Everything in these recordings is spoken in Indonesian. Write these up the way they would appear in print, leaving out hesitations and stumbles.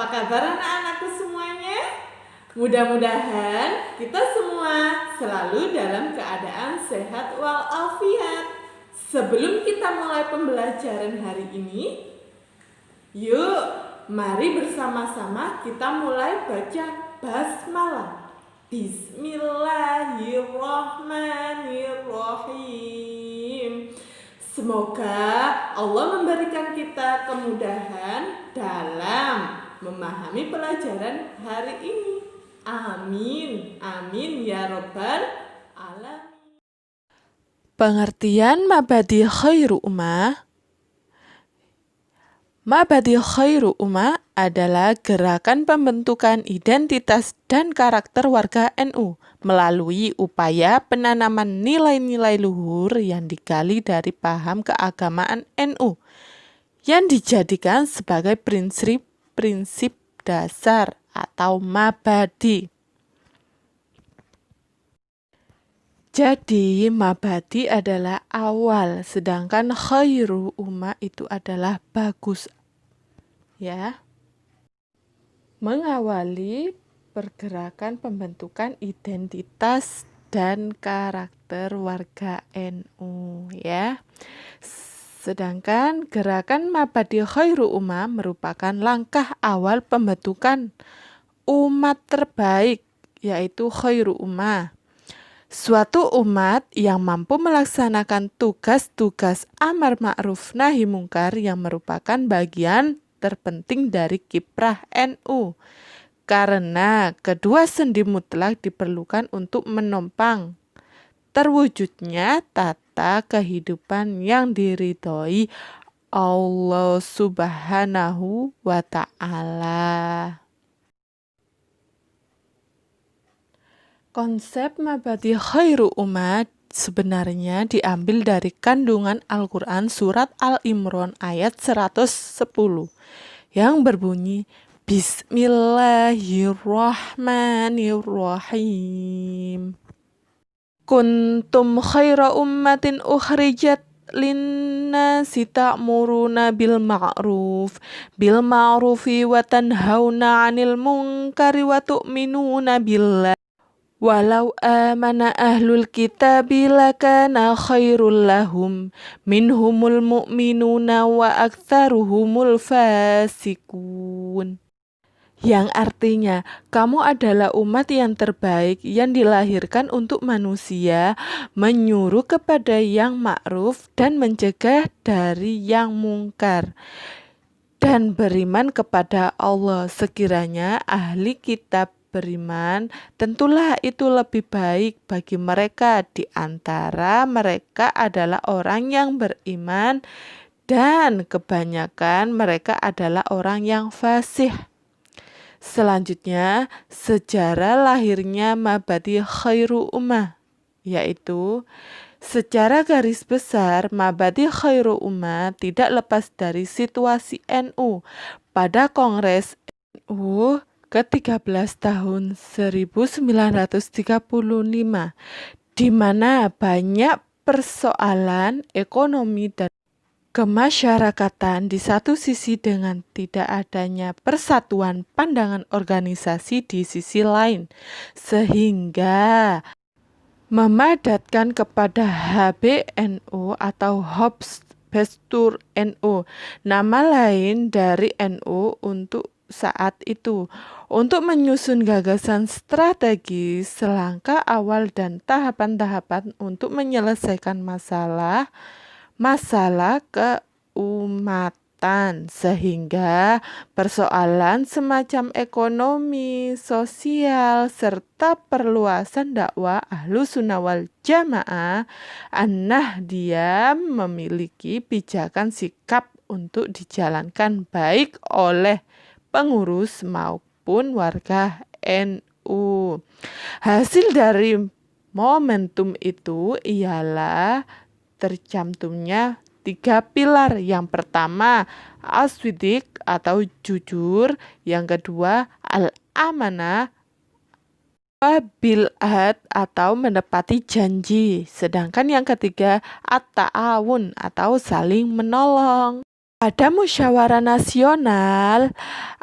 Apa kabar anak-anakku semuanya? Mudah-mudahan kita semua selalu dalam keadaan sehat walafiat. Sebelum kita mulai pembelajaran hari ini, yuk mari bersama-sama kita mulai baca basmalah. Bismillahirrahmanirrahim. Semoga Allah memberikan kita kemudahan dalam memahami pelajaran hari ini. Amin. Amin ya robbal alamin. Pengertian mabadi khairu ummah. Mabadi khairu ummah adalah gerakan pembentukan identitas dan karakter warga NU melalui upaya penanaman nilai-nilai luhur yang digali dari paham keagamaan NU yang dijadikan sebagai prinsip dasar atau mabadi. Jadi mabadi adalah awal, sedangkan khairu ummah itu adalah bagus. Ya. Mengawali pergerakan pembentukan identitas dan karakter warga NU, ya. Sedangkan gerakan mabadi khairu ummah merupakan langkah awal pembentukan umat terbaik, yaitu khairu ummah. Suatu umat yang mampu melaksanakan tugas-tugas amar ma'ruf nahi mungkar yang merupakan bagian terpenting dari kiprah NU. Karena kedua sendi mutlak diperlukan untuk menopang terwujudnya tata kehidupan yang diridhoi Allah Subhanahu wa Ta'ala. Konsep mabadi khairu ummah sebenarnya diambil dari kandungan Al-Quran surat Al-Imran ayat 110 yang berbunyi Bismillahirrahmanirrahim. Kuntum khaira ummatin ukhrijat linnasi ta'muruna bil ma'rufi wa tanhauna 'anil munkari wa tu'minuna billah. Walau amana ahlul kitabi lakana khairul lahum minhumul mu'minuna wa aktsaruhumul fasikun. Yang artinya, kamu adalah umat yang terbaik yang dilahirkan untuk manusia, menyuruh kepada yang ma'ruf dan mencegah dari yang mungkar, dan beriman kepada Allah. Sekiranya ahli kitab beriman, tentulah itu lebih baik bagi mereka. Di antara mereka adalah orang yang beriman dan kebanyakan mereka adalah orang yang fasih. Selanjutnya, sejarah lahirnya mabadi khairu ummah, yaitu secara garis besar mabadi khairu ummah tidak lepas dari situasi NU pada Kongres NU ke-13 tahun 1935, di mana banyak persoalan ekonomi dan kemasyarakatan di satu sisi dengan tidak adanya persatuan pandangan organisasi di sisi lain, sehingga memadatkan kepada HBNU atau Hobsbawang NU, nama lain dari NU untuk saat itu, untuk menyusun gagasan strategi, selangkah awal dan tahapan-tahapan untuk menyelesaikan masalah keumatan, sehingga persoalan semacam ekonomi, sosial, serta perluasan dakwah Ahlussunnah wal Jamaah An-Nahdiyah memiliki pijakan sikap untuk dijalankan baik oleh pengurus maupun warga NU. Hasil dari momentum itu ialah tercantumnya 3 pilar. Yang pertama, as-siddiq atau jujur. Yang kedua, al-amanah bil ahad atau menepati janji. Sedangkan yang ketiga, at-ta'awun atau saling menolong. Pada musyawarah nasional,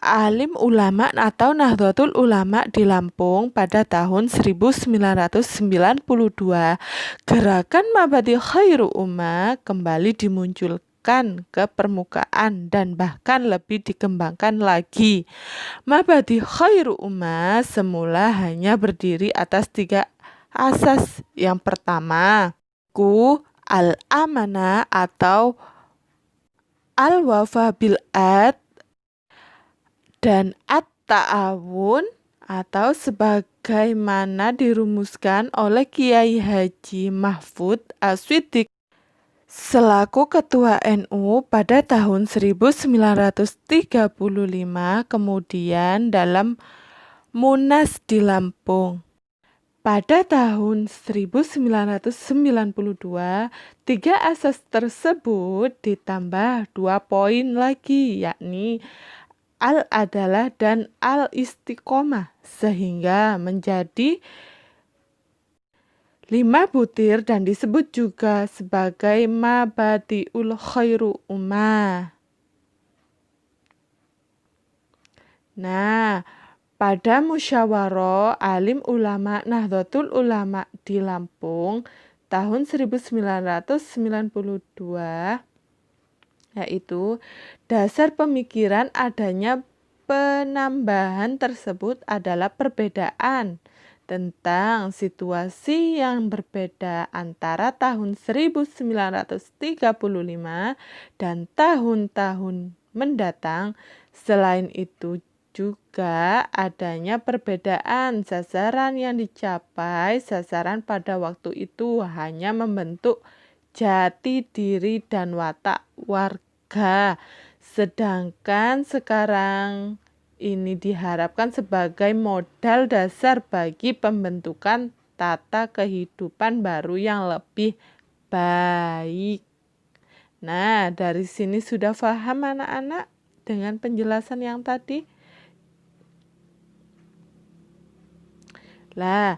alim ulama atau Nahdlatul Ulama di Lampung pada tahun 1992, gerakan Mabadi Khairu Ummah kembali dimunculkan ke permukaan dan bahkan lebih dikembangkan lagi. Mabadi Khairu Ummah semula hanya berdiri atas 3 asas. Yang pertama, al-amanah atau al-wafa bil ad dan at-ta'awun atau sebagaimana dirumuskan oleh Kiai Haji Mahfud As-Siddiq selaku Ketua NU pada tahun 1935, kemudian dalam Munas di Lampung. Pada tahun 1992, 3 asas tersebut ditambah 2 poin lagi, yakni al-adalah dan al-istiqomah, sehingga menjadi 5 butir dan disebut juga sebagai Mabadiul Khairu Ummah. Nah, pada musyawarah alim ulama Nahdlatul Ulama di Lampung tahun 1992, yaitu dasar pemikiran adanya penambahan tersebut adalah perbedaan tentang situasi yang berbeda antara tahun 1935 dan tahun-tahun mendatang. Selain itu juga adanya perbedaan sasaran yang dicapai. Sasaran pada waktu itu hanya membentuk jati diri dan watak warga, sedangkan sekarang ini diharapkan sebagai modal dasar bagi pembentukan tata kehidupan baru yang lebih baik. Nah, dari sini sudah paham anak-anak dengan penjelasan yang tadi? Lah,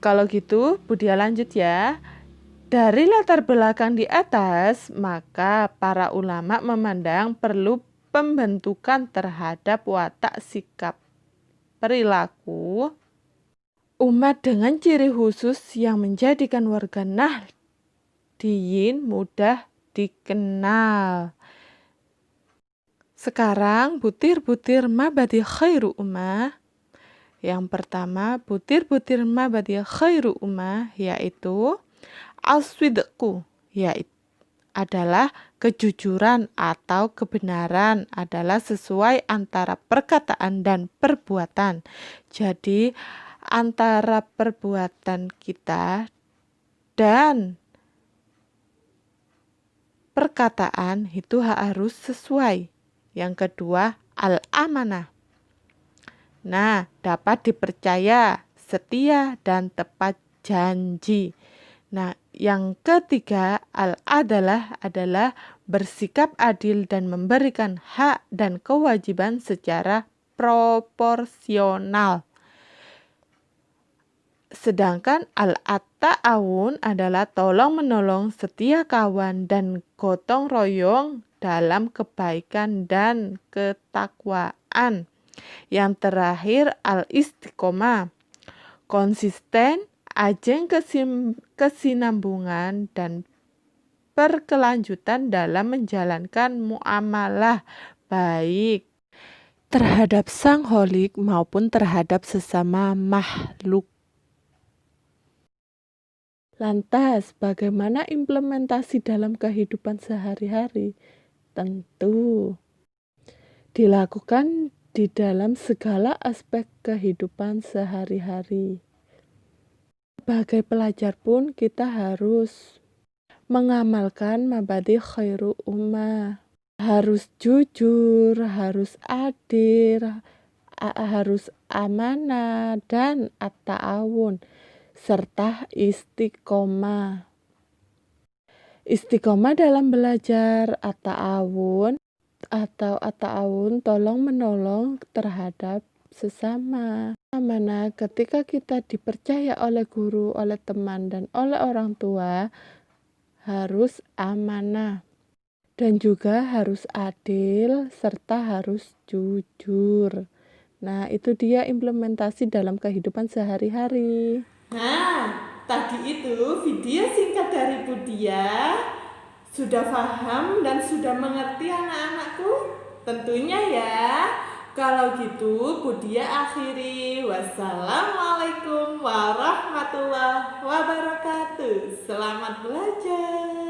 kalau gitu Budia lanjut ya. Dari latar belakang di atas, maka para ulama memandang perlu pembentukan terhadap watak, sikap, perilaku umat dengan ciri khusus yang menjadikan warga Nahdliyin mudah dikenal. Sekarang butir-butir Mabadi Khairu Ummah. Yang pertama, butir-butir Mabadi Khairu Ummah yaitu as-sidqu, yaitu adalah kejujuran atau kebenaran adalah sesuai antara perkataan dan perbuatan. Jadi antara perbuatan kita dan perkataan itu harus sesuai. Yang kedua, al-amanah. Nah, dapat dipercaya, setia, dan tepat janji. Nah, yang ketiga, al-adalah adalah bersikap adil dan memberikan hak dan kewajiban secara proporsional. Sedangkan al-ta'awun adalah tolong-menolong, setia kawan, dan gotong royong dalam kebaikan dan ketakwaan. Yang terakhir, al-istiqomah, konsisten, ajeng kesinambungan, dan berkelanjutan dalam menjalankan muamalah baik terhadap sang kholik maupun terhadap sesama makhluk. Lantas, bagaimana implementasi dalam kehidupan sehari-hari? Tentu dilakukan di dalam segala aspek kehidupan sehari-hari. Sebagai pelajar pun kita harus mengamalkan Mabadi Khairu Ummah. Harus jujur, harus adil, harus amanah, dan at-ta'awun, serta istiqomah. Istiqomah dalam belajar, at-ta'awun tolong menolong terhadap sesama. Mana ketika kita dipercaya oleh guru, oleh teman, dan oleh orang tua, harus amanah. Dan juga harus adil serta harus jujur. Nah, itu dia implementasi dalam kehidupan sehari-hari. Nah, tadi itu video singkat dari Budia. Sudah paham dan sudah mengerti anak-anakku? Tentunya ya. Kalau gitu, Budia akhiri. Wassalamualaikum warahmatullahi wabarakatuh. Selamat belajar.